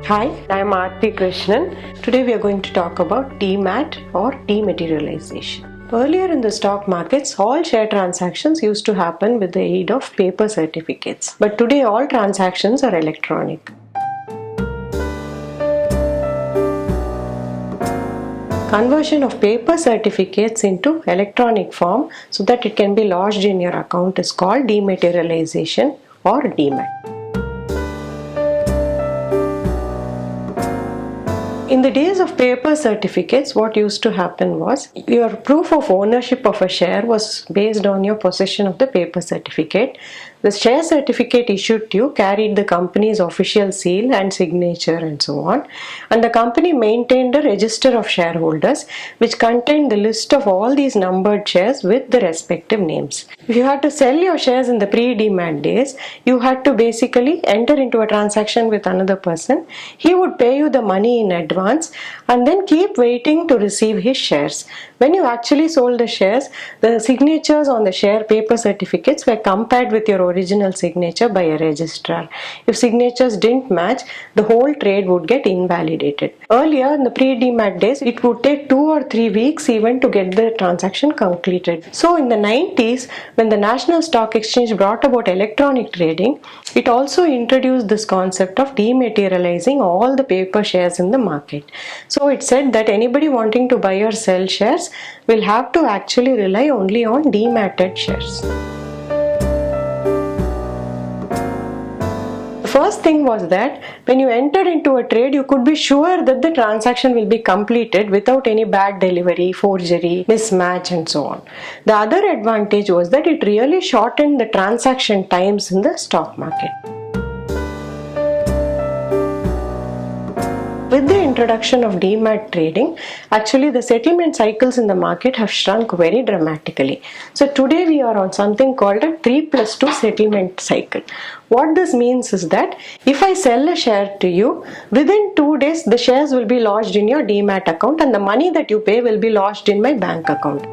Hi, I am Aarti Krishnan. Today we are going to talk about Demat or Dematerialisation. Earlier in the stock markets, all share transactions used to happen with the aid of paper certificates. But today all transactions are electronic. Conversion of paper certificates into electronic form so that it can be lodged in your account is called dematerialization or Demat. In the days of paper certificates, what used to happen was your proof of ownership of a share was based on your possession of the paper certificate. The share certificate issued to you carried the company's official seal and signature and so on. And the company maintained a register of shareholders which contained the list of all these numbered shares with the respective names. If you had to sell your shares in the pre-Demat days, you had to basically enter into a transaction with another person. He would pay you the money in advance and then keep waiting to receive his shares. When you actually sold the shares, the signatures on the share paper certificates were compared with your original signature by a registrar. If signatures didn't match, the whole trade would get invalidated. Earlier, in the pre-Demat days, it would take 2 or 3 weeks even to get the transaction completed. So in the 90s, when the National Stock Exchange brought about electronic trading, it also introduced this concept of dematerializing all the paper shares in the market. So it said that anybody wanting to buy or sell shares will have to actually rely only on dematted shares. The first thing was that when you entered into a trade, you could be sure that the transaction will be completed without any bad delivery, forgery, mismatch and so on. The other advantage was that it really shortened the transaction times in the stock market. With the introduction of Demat trading, actually the settlement cycles in the market have shrunk very dramatically. So today we are on something called a 3+2 settlement cycle. What this means is that if I sell a share to you, within 2 days the shares will be lodged in your Demat account and the money that you pay will be lodged in my bank account.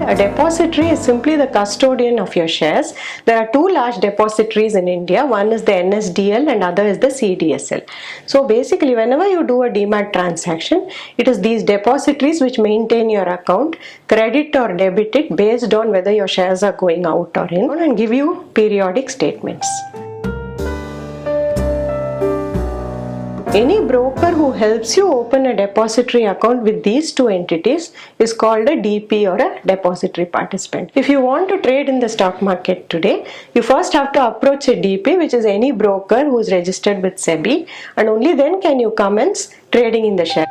A depository is simply the custodian of your shares. There are 2 large depositories in India. One is the NSDL and other is the CDSL. So basically whenever you do a Demat transaction, it is these depositories which maintain your account, credit or debit it based on whether your shares are going out or in, and give you periodic statements. Any broker who helps you open a depository account with these 2 entities is called a DP or a depository participant. If you want to trade in the stock market today, you first have to approach a DP, which is any broker who is registered with SEBI, and only then can you commence trading in the share.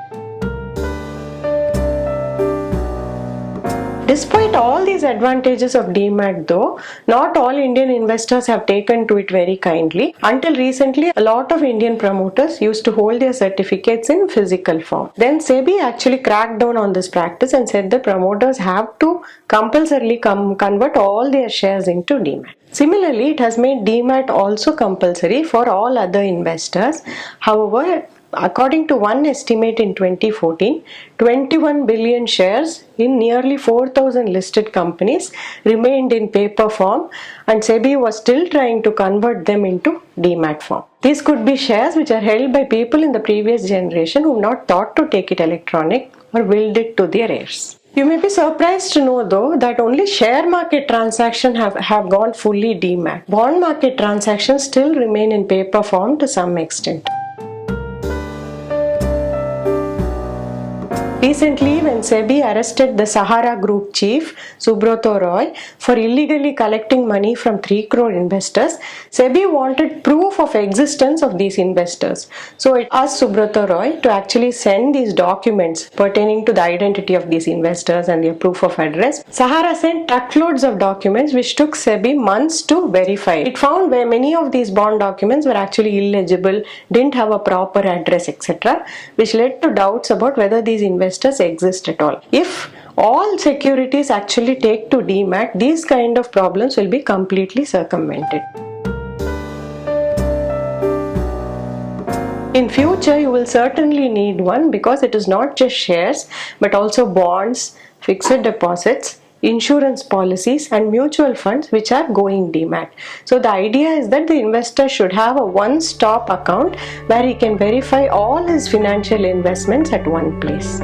Despite all these advantages of Demat though, not all Indian investors have taken to it very kindly. Until recently, a lot of Indian promoters used to hold their certificates in physical form. Then SEBI actually cracked down on this practice and said the promoters have to compulsorily convert all their shares into Demat. Similarly, it has made Demat also compulsory for all other investors. However, according to one estimate in 2014, 21 billion shares in nearly 4,000 listed companies remained in paper form and SEBI was still trying to convert them into Demat form. These could be shares which are held by people in the previous generation who have not thought to take it electronic or willed it to their heirs. You may be surprised to know though that only share market transactions have gone fully Demat. Bond market transactions still remain in paper form to some extent. Recently, when SEBI arrested the Sahara Group chief, Subrata Roy, for illegally collecting money from 3 crore investors, SEBI wanted proof of existence of these investors. So it asked Subrata Roy to actually send these documents pertaining to the identity of these investors and their proof of address. Sahara sent truckloads of documents which took SEBI months to verify. It found where many of these bond documents were actually illegible, didn't have a proper address, etc., which led to doubts about whether these investors exist at all. If all securities actually take to Demat, these kind of problems will be completely circumvented. In future, you will certainly need one because it is not just shares but also bonds, fixed deposits, insurance policies and mutual funds which are going Demat. So the idea is that the investor should have a one-stop account where he can verify all his financial investments at one place.